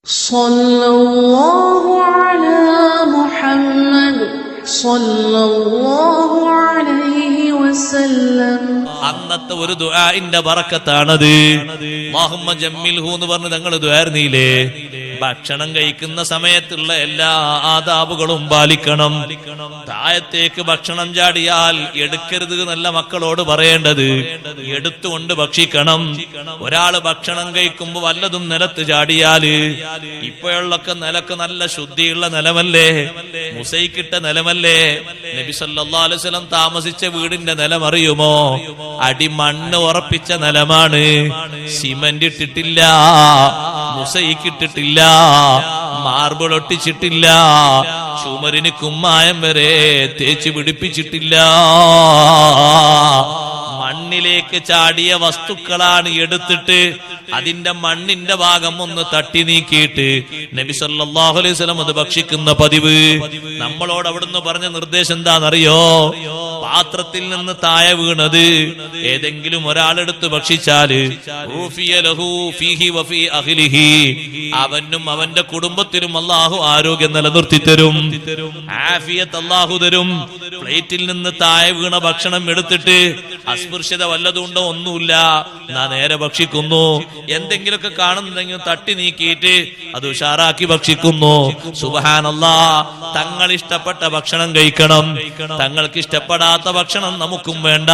സല്ലല്ലാഹു അലാ മുഹമ്മദ് സല്ലല്ലാഹു അലൈഹി വസല്ലം. അന്നത്തെ ഒരു ദുആഇന്റെ ബറക്കത്താണത്. അല്ലാഹുമ്മ ജമ്മിൽഹു എന്ന് പറഞ്ഞ് തങ്ങൾ ദുആർന്നില്ലേ. ഭക്ഷണം കഴിക്കുന്ന സമയത്തുള്ള എല്ലാ ആദാബുകളും പാലിക്കണം. താഴത്തേക്ക് ഭക്ഷണം ചാടിയാൽ എടുക്കരുത് എന്നല്ല മക്കളോട് പറയേണ്ടത്, എടുത്തുകൊണ്ട് ഭക്ഷിക്കണം. ഒരാള് ഭക്ഷണം കഴിക്കുമ്പോ വല്ലതും നിലത്ത് ചാടിയാല്, ഇപ്പോഴൊക്കെ നിലക്ക് നല്ല ശുദ്ധിയുള്ള നിലമല്ലേ, മുസൈക്കിട്ട നിലമല്ലേ. നബി സല്ലല്ലാഹു അലൈഹി വസല്ലം താമസിച്ച വീടിന്റെ നിലം അറിയുമോ? അടിമണ്ണ് ഉറപ്പിച്ച നിലമാണ്. സിമന്റ് ഇട്ടിട്ടില്ല, മുസൈക്കിട്ടിട്ടില്ല, മാർബിൾ ഒട്ടിച്ചിട്ടില്ല, ചുമരിന് കുമ്മായം വരെ തേച്ച് പിടിപ്പിച്ചിട്ടില്ല. മണ്ണിലേക്ക് ചാടിയ വസ്തുക്കളാണ് എടുത്തിട്ട് അതിന്റെ മണ്ണിന്റെ ഭാഗം ഒന്ന് തട്ടി നീക്കിയിട്ട് നബി സല്ലല്ലാഹു അലൈഹി വസല്ലം അത് ഭക്ഷിക്കുന്ന പതിവ്. നമ്മളോട് അവിടുന്ന് പറഞ്ഞ നിർദ്ദേശം എന്താണെന്നറിയോ? പാത്രത്തിൽ നിന്ന് താഴെ വീണത് ഏതെങ്കിലും ഒരാളെടുത്ത് ഭക്ഷിച്ചാല് അവനും അവന്റെ കുടുംബത്തിനും അല്ലാഹു ആരോഗ്യം നിലനിർത്തി തരും, ആഫിയത്ത് അല്ലാഹു തരും. പ്ലേറ്റിൽ നിന്ന് താഴെ വീണ ഭക്ഷണം എടുത്തിട്ട് അസ്പൃശ്യത വല്ലതുണ്ടോ? ഒന്നുമില്ല, നാ നേരെ ഭക്ഷിക്കുന്നു. എന്തെങ്കിലുമൊക്കെ കാണുന്നുണ്ടെങ്കിൽ തട്ടി നീക്കിയിട്ട് അത് ഉഷാറാക്കി ഭക്ഷിക്കുന്നു. സുബ്ഹാനല്ലാഹ്. തങ്ങൾ ഇഷ്ടപ്പെട്ട ഭക്ഷണം കഴിക്കണം, തങ്ങൾക്ക് ഇഷ്ടപ്പെടാത്ത ഭക്ഷണം നമുക്കും വേണ്ട.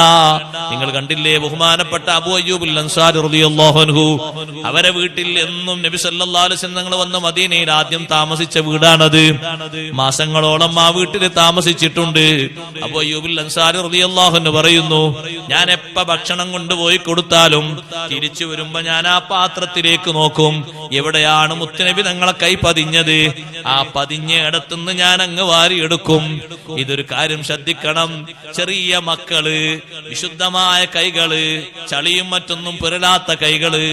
നിങ്ങൾ കണ്ടില്ലേ, ബഹുമാനപ്പെട്ട അബൂ അയ്യൂബുൽ അൻസാരി റളിയല്ലാഹു അൻഹു, അവരെ വീട്ടിൽ എന്നും നബി സല്ലല്ലാഹു അലൈഹി വസല്ലം തങ്ങൾ വന്ന മദീനയിൽ ആദ്യം താമസിച്ച വീടാണത്. മാസങ്ങളോളം ആ വീട്ടിൽ താമസിച്ചിട്ടുണ്ട്. അബൂ അയ്യൂബുൽ അൻസാരി റളിയല്ലാഹു അൻഹു പറയുന്നു, ഞാൻ എപ്പ ഭക്ഷണം കൊണ്ടുപോയി കൊടുത്താലും തിരിച്ചു വരുമ്പോ ഞാൻ ആ പാത്രത്തിലേക്ക് നോക്കും, എവിടെയാണ് മുത്തുനബി തങ്ങളെ കൈ പതിഞ്ഞത്. ആ പതിഞ്ഞ ഇടത്തുനിന്ന് ഞാൻ അങ്ങ് വാരിയെടുക്കും. ഇതൊരു കാര്യം ശ്രദ്ധിക്കണം. ചെറിയ മക്കള്, വിശുദ്ധമായ കൈകള്, ചളിയും മറ്റൊന്നും പുരലാത്ത കൈകള്.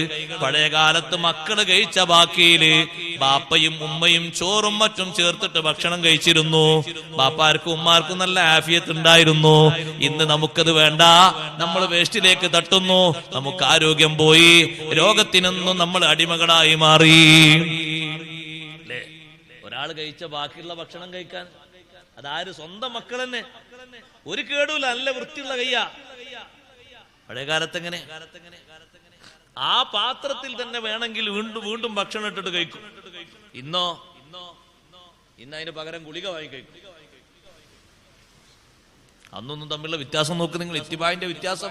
പഴയ കാലത്ത് മക്കള് കഴിച്ച ബാക്കിയില് ബാപ്പയും ഉമ്മയും ചോറും മറ്റും ചേർത്തിട്ട് ഭക്ഷണം കഴിച്ചിരുന്നു. ബാപ്പാർക്കും ഉമ്മാർക്കും നല്ല ആഫിയത്ത് ഉണ്ടായിരുന്നു. ഇന്ന് നമുക്കത് വേണ്ട, നമ്മൾ വേസ്റ്റിലേക്ക് തട്ടുന്നു, നമുക്ക് ആരോഗ്യം പോയി, രോഗത്തിനൊന്നും നമ്മൾ അടിമകളായി മാറി. ഒരാൾ കഴിച്ച ബാക്കിയുള്ള ഭക്ഷണം കഴിക്കാൻ അതാര്? സ്വന്തം മക്കൾ തന്നെ. ഒരു കേടുമില്ല, നല്ല വൃത്തിയുള്ള കയ്യാ. പഴയ കാലത്ത് എങ്ങനെ? ആ പാത്രത്തിൽ തന്നെ വേണമെങ്കിൽ വീണ്ടും വീണ്ടും ഭക്ഷണം ഇട്ടിട്ട് കഴിക്കും. ഇന്ന് അതിന് പകരം ഗുളിക വാങ്ങി കഴിക്കും. അന്നൊന്നും തമ്മിലുള്ള വ്യത്യാസം നോക്ക് നിങ്ങൾ, ഇത്തിബായിന്റെ വ്യത്യാസം.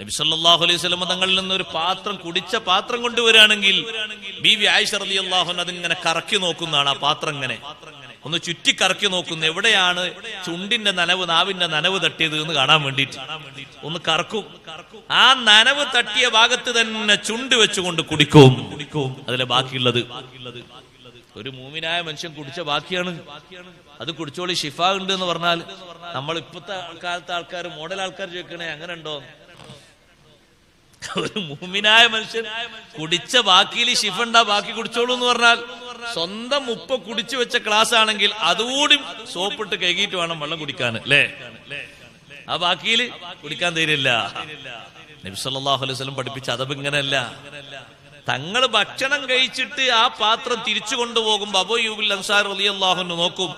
നബി സല്ലല്ലാഹു അലൈഹി വസല്ലം തങ്ങളിൽ നിന്ന് ഒരു പാത്രം, കുടിച്ച പാത്രം കൊണ്ടുവരികയാണെങ്കിൽ ബീവി ആയിഷ റളിയല്ലാഹു അൻഹ അതിങ്ങനെ കറക്കി നോക്കുന്നതാണ്. ആ പാത്രം ഇങ്ങനെ ഒന്ന് ചുറ്റി കറക്കി നോക്കുന്നു, എവിടെയാണ് ചുണ്ടിന്റെ നനവ്, നാവിന്റെ നനവ് തട്ടിയത് എന്ന് കാണാൻ വേണ്ടിയിട്ട് ഒന്ന് കറക്കും. ആ നനവ് തട്ടിയ ഭാഗത്ത് തന്നെ ചുണ്ട് വെച്ചുകൊണ്ട് കുടിക്കും. അതിലെ ബാക്കിയുള്ളത് ഒരു മൂമിനായ മനുഷ്യൻ കുടിച്ച ബാക്കിയാണ്. അത് കുടിച്ചോളി, ഷിഫ ഉണ്ട് എന്ന് പറഞ്ഞാൽ നമ്മൾ ഇപ്പോഴത്തെ കാലത്തെ ആൾക്കാർ, മോഡൽ ആൾക്കാർ ചോദിക്കണേ അങ്ങനെ ഉണ്ടോ? ഒരു മൂമിനായ മനുഷ്യൻ കുടിച്ച ബാക്കിയിൽ ഷിഫ ഉണ്ടാ, ബാക്കി കുടിച്ചോളൂ എന്ന് പറഞ്ഞാൽ സ്വന്തം ഉപ്പ കുടിച്ചു വെച്ച ക്ലാസ് ആണെങ്കിൽ അതുകൂടി സോപ്പിട്ട് കഴുകിയിട്ട് വേണം വെള്ളം കുടിക്കാൻ, അല്ലേ? ആ ബാക്കിയിൽ കുടിക്കാൻ തീരില്ല. നബി സല്ലല്ലാഹു അലൈഹി വസല്ലം പഠിപ്പിച്ച അദബ് ഇങ്ങനെയല്ല. തങ്ങൾ ഭക്ഷണം കഴിച്ചിട്ട് ആ പാത്രം തിരിച്ചു കൊണ്ടുപോകുമ്പോ അബൂ അയ്യൂബുൽ അൻസാരി റളിയല്ലാഹു അൻഹു നോക്കും,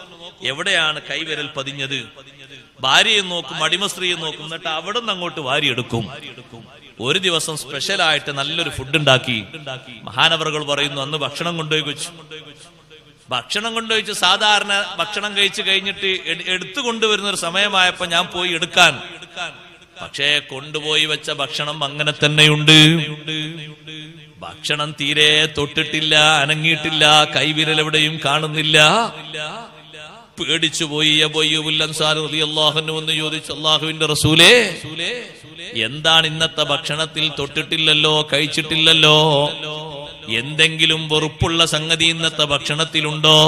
എവിടെയാണ് കൈവിരൽ പതിഞ്ഞത്. ഭാര്യയെ നോക്കും, അടിമസ്ത്രീയെ നോക്കും, എന്നിട്ട് അവിടെ നിന്ന് അങ്ങോട്ട് വാരിയെടുക്കും. ഒരു ദിവസം സ്പെഷ്യലായിട്ട് നല്ലൊരു ഫുഡ് ഉണ്ടാക്കി. മഹാനവറുകൾ പറയുന്നു, അന്ന് ഭക്ഷണം കൊണ്ടുപോയി വെച്ചു. ഭക്ഷണം കൊണ്ടുപോയിച്ച് സാധാരണ ഭക്ഷണം കഴിച്ചു കഴിഞ്ഞിട്ട് എടുത്തു കൊണ്ടുവരുന്ന ഒരു സമയമായപ്പോ ഞാൻ പോയി എടുക്കാൻ. പക്ഷേ കൊണ്ടുപോയി വെച്ച ഭക്ഷണം അങ്ങനെ തന്നെയുണ്ട്. ഭക്ഷണം തീരെ തൊട്ടിട്ടില്ല, അനങ്ങിയിട്ടില്ല, കൈവിരൽ എവിടെയും കാണുന്നില്ല. പേടിച്ചുപോയി അബൂ അയ്യൂബുൽ അൻസാരി റളിയല്ലാഹു അൻഹു എന്ന് ചോദിച്ചു, അല്ലാഹുവിന്റെ റസൂലേ, എന്താണ് ഇന്നത്തെ ഭക്ഷണത്തിൽ തൊട്ടിട്ടില്ലല്ലോ, കഴിച്ചിട്ടില്ലല്ലോ, എന്തെങ്കിലും വെറുപ്പുള്ള സംഗതി ഇന്നത്തെ ഭക്ഷണത്തിലുണ്ടോ?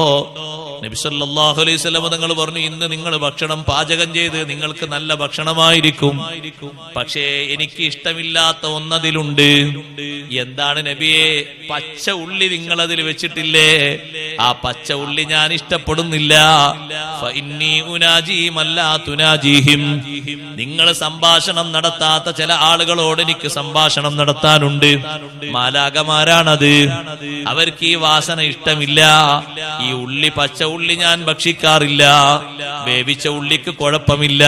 നബി സല്ലല്ലാഹു അലൈഹി വസല്ലം തങ്ങൾ പറഞ്ഞു, ഇന്ന് നിങ്ങൾ ഭക്ഷണം പാചകം ചെയ്ത് നിങ്ങൾക്ക് നല്ല ഭക്ഷണമായിരിക്കും, പക്ഷേ എനിക്ക് ഇഷ്ടമില്ലാത്ത ഒന്നതിലുണ്ട്. എന്താണ് നബിയെ? പച്ച ഉള്ളി നിങ്ങൾ അതിൽ വെച്ചിട്ടില്ലേ? ആ പച്ച ഉള്ളി ഞാൻ ഇഷ്ടപ്പെടുന്നില്ല. ഫഇന്നി ഉനാജി മല്ലാ തുനാജിഹിം. നിങ്ങൾ സംഭാഷണം നടത്താത്ത ചില ആളുകളോട് എനിക്ക് സംഭാഷണം നടത്താനുണ്ട്. മാലാകമാരാണത്. അവർക്ക് ഈ വാസന ഇഷ്ടമില്ല. ഈ ഉള്ളി, പച്ച ഉള്ളി ഞാൻ ഭക്ഷിക്കാറില്ല. വേവിച്ച ഉള്ളിക്ക് കുഴപ്പമില്ല.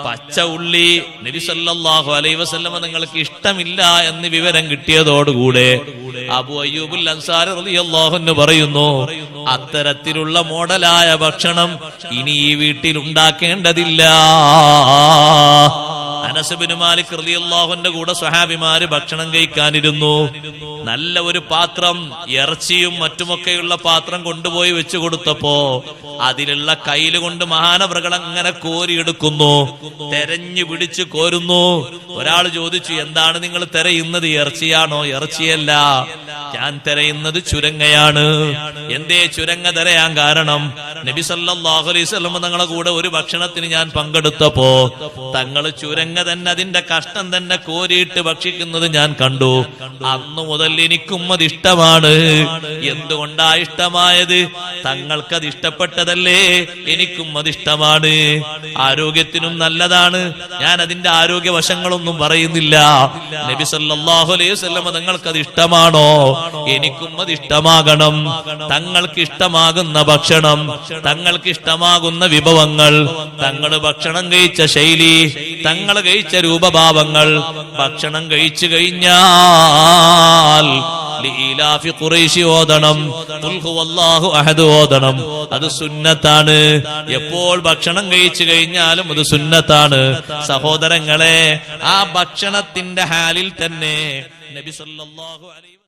പച്ച ഉള്ളി നബി സല്ലല്ലാഹു അലൈഹി വസല്ലം നിങ്ങൾക്ക് ഇഷ്ടമില്ല എന്ന് വിവരം കിട്ടിയതോടുകൂടെ അബൂ അയ്യൂബുൽ അൻസാരി റളിയല്ലാഹു അൻഹു പറയുന്നു, അത്തരത്തിലുള്ള മോഡലായ ഭക്ഷണം ഇനി ഈ വീട്ടിൽ ഉണ്ടാക്കേണ്ടതില്ല. അനസ് ഇബ്നു മാലിക് റളിയല്ലാഹു അൻഹുവിന്റെ കൂടെ സ്വഹാബിമാര് ഭക്ഷണം കഴിക്കാനിരുന്നു. നല്ല ഒരു പാത്രം, ഇറച്ചിയും മറ്റുമൊക്കെയുള്ള പാത്രം കൊണ്ടുപോയി വെച്ചു കൊടുത്തപ്പോ അതിലുള്ള കയ്യിൽ കൊണ്ട് മഹാനവറുകൾ അങ്ങനെ കോരിയെടുക്കുന്നു, തെരഞ്ഞു പിടിച്ച് കോരുന്നു. ഒരാൾ ചോദിച്ചു, എന്താണ് നിങ്ങൾ തിരയുന്നത്? ഇറച്ചിയാണോ? ഇറച്ചിയല്ല, ഞാൻ തിരയുന്നത് ചുരങ്ങയാണ്. എന്തേ ചുരങ്ങ തിരയാൻ കാരണം? നബി സല്ലല്ലാഹു അലൈഹി വസല്ലം തങ്ങളുടെ കൂടെ ഒരു ഭക്ഷണത്തിന് ഞാൻ പങ്കെടുത്തപ്പോ തങ്ങൾ ചുരങ്ങ തന്നെ, അതിന്റെ കഷ്ണം തന്നെ കോരിയിട്ട് ഭക്ഷിക്കുന്നത് ഞാൻ കണ്ടു. അന്നു മുതൽ എനിക്കും അത് ഇഷ്ടമാണ്. എന്തുകൊണ്ടാ ഇഷ്ടമായത്? തങ്ങൾക്കത് ഇഷ്ടപ്പെട്ടതല്ലേ, എനിക്കും അത് ഇഷ്ടമാണ്. ആരോഗ്യത്തിനും നല്ലതാണ്. ഞാൻ അതിന്റെ ആരോഗ്യ വശങ്ങളൊന്നും പറയുന്നില്ല. നബി സല്ലല്ലാഹു അലൈഹി വസല്ലം തങ്ങൾക്കത് ഇഷ്ടമാണോ? എനിക്കും അത് ഇഷ്ടമാകണം. തങ്ങൾക്ക് ഇഷ്ടമാകുന്ന ഭക്ഷണം, തങ്ങൾക്ക് ഇഷ്ടമാകുന്ന വിഭവങ്ങൾ, തങ്ങൾ ഭക്ഷണം കഴിച്ച ശൈലി, തങ്ങൾ കഴിച്ച രൂപഭാവങ്ങൾ, ഭക്ഷണം കഴിച്ചു കഴിഞ്ഞാൽ ലീലാഫി ഖുറൈശി ഓതണം, ഖുൽ ഹുവല്ലാഹു അഹദ് ഓതണം. അത് സുന്നത്താണ്. എപ്പോൾ ഭക്ഷണം കഴിച്ചു കഴിഞ്ഞാലും അത് സുന്നത്താണ്. സഹോദരങ്ങളെ, ആ ഭക്ഷണത്തിന്റെ ഹാലിൽ തന്നെ നബി സല്ലല്ലാഹു അലൈഹി